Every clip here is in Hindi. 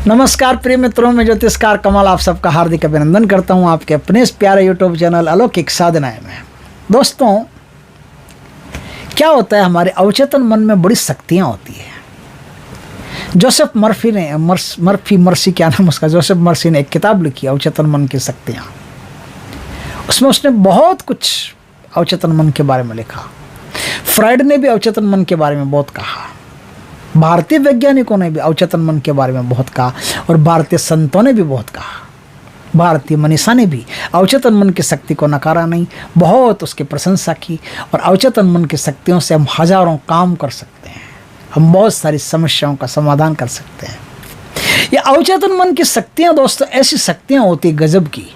नमस्कार प्रिय मित्रों, मैं ज्योतिषकार कमल आप सबका हार्दिक अभिनंदन करता हूं आपके अपने इस प्यारे यूट्यूब चैनल अलौकिक साधनाएं में। दोस्तों, क्या होता है, हमारे अवचेतन मन में बड़ी शक्तियां होती है। जोसेफ मर्फी ने मर्फी क्या नाम उसका, जोसेफ मर्फी ने एक किताब लिखी अवचेतन मन की शक्तियाँ। उसमें उसने बहुत कुछ अवचेतन मन के बारे में लिखा। फ्राइड ने भी अवचेतन मन के बारे में बहुत कहा, भारतीय वैज्ञानिकों ने भी अवचेतन मन के बारे में बहुत कहा और भारतीय संतों ने भी बहुत कहा। भारतीय मनीषा ने भी अवचेतन मन की शक्ति को नकारा नहीं, बहुत उसकी प्रशंसा की। और अवचेतन मन की शक्तियों से हम हजारों काम कर सकते हैं, हम बहुत सारी समस्याओं का समाधान कर सकते हैं। ये अवचेतन मन की शक्तियां दोस्तों ऐसी शक्तियां होती गजब की,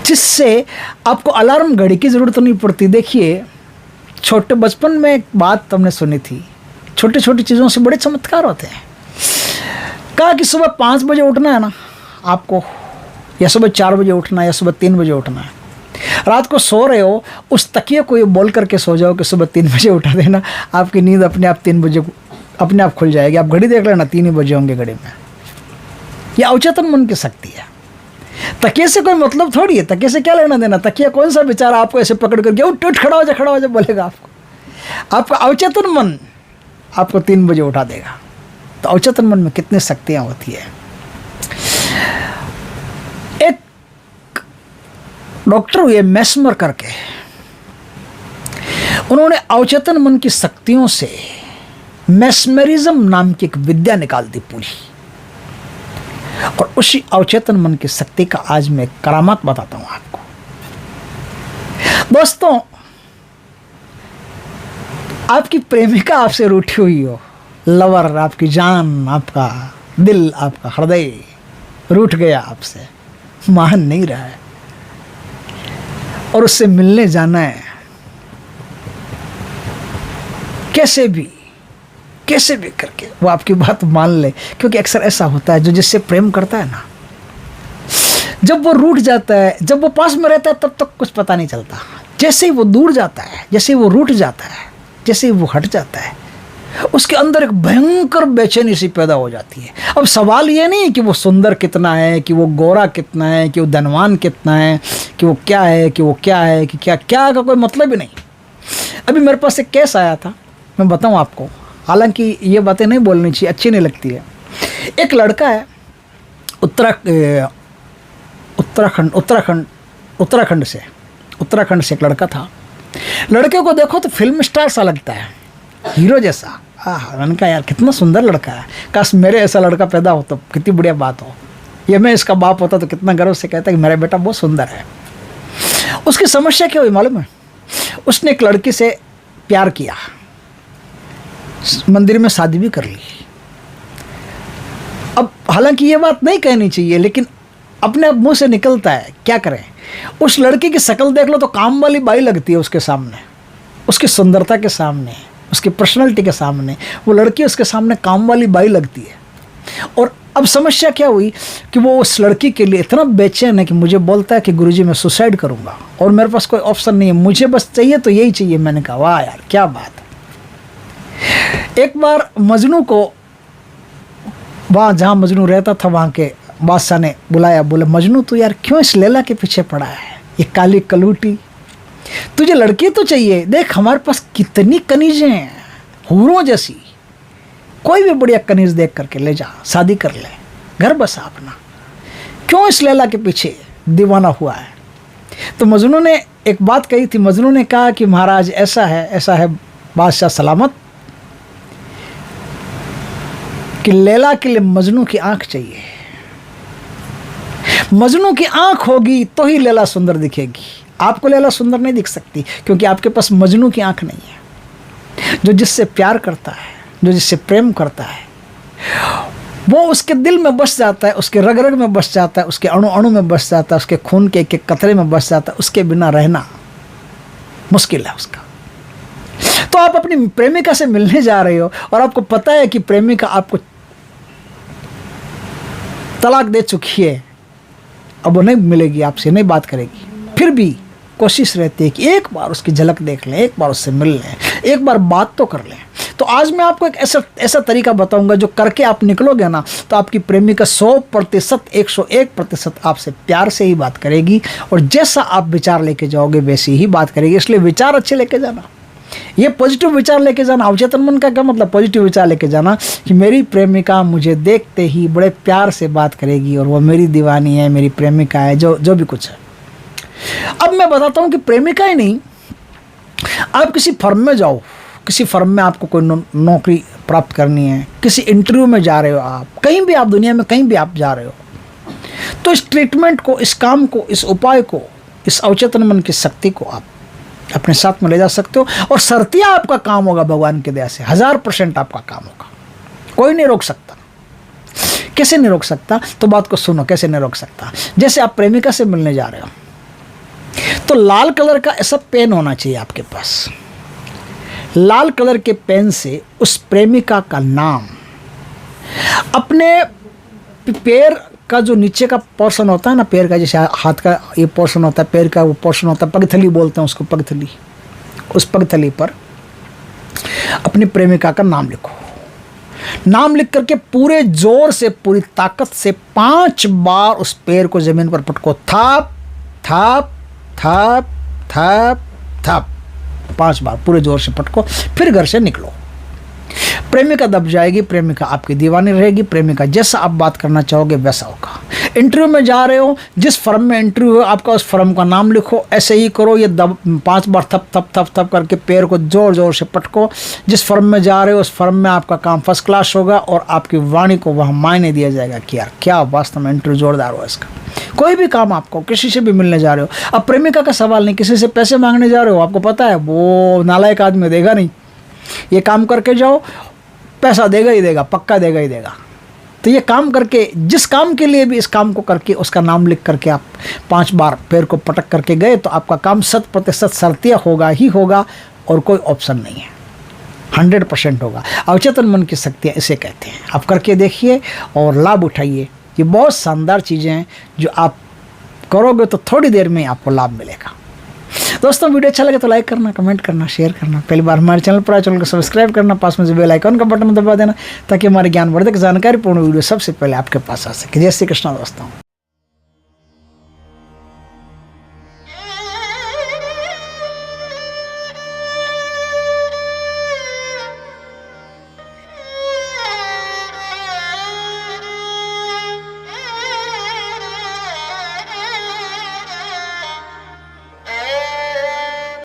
जिससे आपको अलार्म घड़ी की जरूरत नहीं पड़ती। देखिए, छोटे बचपन में एक बात हमने सुनी थी, छोटी छोटी चीज़ों से बड़े चमत्कार होते हैं। कहा कि सुबह 5 बजे उठना है ना आपको, या सुबह 4 बजे उठना है, या सुबह 3 बजे उठना है। रात को सो रहे हो, उस तकिए को ये बोल करके सो जाओ कि सुबह 3 बजे उठा देना, आपकी नींद अपने आप 3 बजे अपने आप खुल जाएगी। आप घड़ी देख लेना, 3 ही बजे होंगे घड़ी में। यह अवचेतन मन की शक्ति है। तकिए से कोई मतलब थोड़ी है, तकिए से क्या लेना देना। तकिया कौन सा बेचारा आपको ऐसे पकड़ करके उठ उठ खड़ा हो जा बोलेगा आपको। आपका अवचेतन मन आपको 3 बजे उठा देगा। तो अवचेतन मन में कितनी शक्तियां होती है। एक डॉक्टर हुए मैस्मर करके, उन्होंने अवचेतन मन की शक्तियों से मैस्मरिज्म नाम की एक विद्या निकाल दी पूरी। और उसी अवचेतन मन की शक्ति का आज मैं करामात बताता हूं आपको। दोस्तों, आपकी प्रेमिका आपसे रूठी हुई हो, लवर, आपकी जान, आपका दिल, आपका हृदय रूठ गया आपसे, मान नहीं रहा है और उससे मिलने जाना है। कैसे भी करके वो आपकी बात मान ले, क्योंकि अक्सर ऐसा होता है, जो जिससे प्रेम करता है ना, जब वो रूठ जाता है, जब वो पास में रहता है तब तक कुछ पता नहीं चलता। जैसे ही वो दूर जाता है, जैसे ही वो रूठ जाता है, जैसे ही वो हट जाता है, उसके अंदर एक भयंकर बेचैनी सी पैदा हो जाती है। अब सवाल ये नहीं कि वो सुंदर कितना है, कि वो गोरा कितना है, कि वो धनवान कितना है, कि वो क्या है, कि वो क्या है, कि क्या क्या का कोई मतलब ही नहीं। अभी मेरे पास एक केस आया था, मैं बताऊं आपको, हालांकि ये बातें नहीं बोलनी चाहिए, अच्छी नहीं लगती है। एक लड़का है उत्तराखंड से एक लड़का था। लड़के को देखो तो फिल्म स्टार सा लगता है, हीरो जैसा। मैंने कहा यार कितना सुंदर लड़का है, काश मेरे ऐसा लड़का पैदा हो तो कितनी बढ़िया बात हो। ये मैं इसका बाप होता तो कितना गर्व से कहता कि मेरा बेटा बहुत सुंदर है। उसकी समस्या क्या हुई मालूम है? उसने एक लड़की से प्यार किया, मंदिर में शादी भी कर ली। अब हालांकि ये बात नहीं कहनी चाहिए, लेकिन अपने आप मुंह से निकलता है, क्या करें। उस लड़की की शक्ल देख लो तो काम वाली बाई लगती है उसके सामने, उसकी सुंदरता के सामने, उसकी पर्सनालिटी के सामने वो लड़की उसके सामने काम वाली बाई लगती है। और अब समस्या क्या हुई कि वो उस लड़की के लिए इतना बेचैन है कि मुझे बोलता है कि गुरुजी मैं सुसाइड करूंगा और मेरे पास कोई ऑप्शन नहीं है, मुझे बस चाहिए तो यही चाहिए। मैंने कहा वाह यार क्या बात है। एक बार मजनू को, वहाँ जहाँ मजनू रहता था वहाँ के बादशाह ने बुलाया, बोले मजनू तू यार क्यों इस लैला के पीछे पड़ा है, ये काली कलूटी, तुझे लड़की तो चाहिए, देख हमारे पास कितनी कनीजें हैं हूरों जैसी, कोई भी बढ़िया कनीज देख करके ले जा, शादी कर ले, घर बसा अपना, क्यों इस लैला के पीछे दीवाना हुआ है। तो मजनू ने एक बात कही थी। मजनू ने कहा कि महाराज ऐसा है बादशाह सलामत, कि लैला के लिए मजनू की आंख चाहिए। मजनू की आंख होगी तो ही लैला सुंदर दिखेगी। आपको लैला सुंदर नहीं दिख सकती क्योंकि आपके पास मजनू की आंख नहीं है। जो जिससे प्यार करता है, जो जिससे प्रेम करता है, वो उसके दिल में बस जाता है, उसके रग रग में बस जाता है, उसके अणु अणु में बस जाता है, उसके खून के एक एक कतरे में बस जाता है। उसके बिना रहना मुश्किल है उसका। तो आप अपनी प्रेमिका से मिलने जा रहे हो और आपको पता है कि प्रेमिका आपको तलाक दे चुकी है, अब वो नहीं मिलेगी, आपसे नहीं बात करेगी, फिर भी कोशिश रहती है कि एक बार उसकी झलक देख लें, एक बार उससे मिल लें, एक बार बात तो कर लें। तो आज मैं आपको एक ऐसा तरीका बताऊंगा जो करके आप निकलोगे ना, तो आपकी प्रेमिका 100%, 101% आपसे प्यार से ही बात करेगी, और जैसा आप विचार लेके जाओगे वैसी ही बात करेगी। इसलिए विचार अच्छे लेके जाना, ये पॉजिटिव विचार लेके जाना। अवचेतन मन का क्या मतलब? पॉजिटिव विचार लेके जाना कि मेरी प्रेमिका मुझे देखते ही बड़े प्यार से बात करेगी, और वो मेरी दीवानी है, मेरी प्रेमिका है, जो भी कुछ है। अब मैं बताता हूँ कि प्रेमिका ही नहीं, आप किसी फर्म में जाओ, किसी फर्म में आपको कोई नौकरी प्राप्त करनी है, किसी इंटरव्यू में जा रहे हो, आप कहीं भी, आप दुनिया में कहीं भी आप जा रहे हो, तो इस ट्रीटमेंट को, इस काम को, इस उपाय को, इस अवचेतन मन की शक्ति को आप अपने साथ में ले जा सकते हो। और सरतिया आपका काम होगा भगवान की दया से, 1000% आपका काम होगा, कोई नहीं रोक सकता। कैसे नहीं रोक सकता? तो बात को सुनो, कैसे नहीं रोक सकता। जैसे आप प्रेमिका से मिलने जा रहे हो, तो लाल कलर का ऐसा पेन होना चाहिए आपके पास। लाल कलर के पेन से उस प्रेमिका का नाम अपने पैर का जो नीचे का पोर्शन होता है ना, पैर का, जैसे हाथ का ये पोर्शन होता है, पैर का वो पोर्शन होता है, पगथली बोलते हैं उसको, पगथली, उस पगथली पर अपनी प्रेमिका का नाम लिखो। नाम लिख करके पूरे जोर से, पूरी ताकत से 5 बार उस पैर को जमीन पर पटको। थाप थाप थाप थाप थाप, 5 बार पूरे जोर से पटको। फिर घर से निकलो। प्रेमिका दब जाएगी, प्रेमिका आपकी दीवानी रहेगी, प्रेमिका जैसा आप बात करना चाहोगे वैसा होगा। इंटरव्यू में जा रहे हो, जिस फर्म में इंटरव्यू हो, आपका उस फर्म का नाम लिखो, ऐसे ही करो। ये 5 बार थप थप थप थप करके पैर को जोर जोर से पटको। जिस फर्म में जा रहे हो उस फर्म में आपका काम फर्स्ट क्लास होगा, और आपकी वाणी को वहाँ मायने दिया जाएगा कि यार क्या वास्तव में इंटरव्यू जोरदार हुआ इसका। कोई भी काम, आपको किसी से भी मिलने जा रहे हो, अब प्रेमिका का सवाल नहीं, किसी से पैसे मांगने जा रहे हो, आपको पता है वो नालायक आदमी देगा नहीं, ये काम करके जाओ, पैसा देगा ही देगा, पक्का देगा ही देगा। तो ये काम करके, जिस काम के लिए भी इस काम को करके उसका नाम लिख करके आप 5 बार पैर को पटक करके गए, तो आपका काम 100% सरतिया होगा ही होगा, और कोई ऑप्शन नहीं है, 100% होगा। अवचेतन मन की शक्तियाँ इसे कहते हैं। आप करके देखिए और लाभ उठाइए। ये बहुत शानदार चीज़ें हैं जो आप करोगे तो थोड़ी देर में आपको लाभ मिलेगा। दोस्तों, वीडियो अच्छा लगे तो लाइक करना, कमेंट करना, शेयर करना। पहली बार हमारे चैनल पर आए, चैनल को सब्सक्राइब करना, पास में से बेल आइकन का बटन दबा देना, ताकि हमारे ज्ञानवर्धक जानकारीपूर्ण वीडियो सबसे पहले आपके पास आ सके। जय श्री कृष्ण दोस्तों।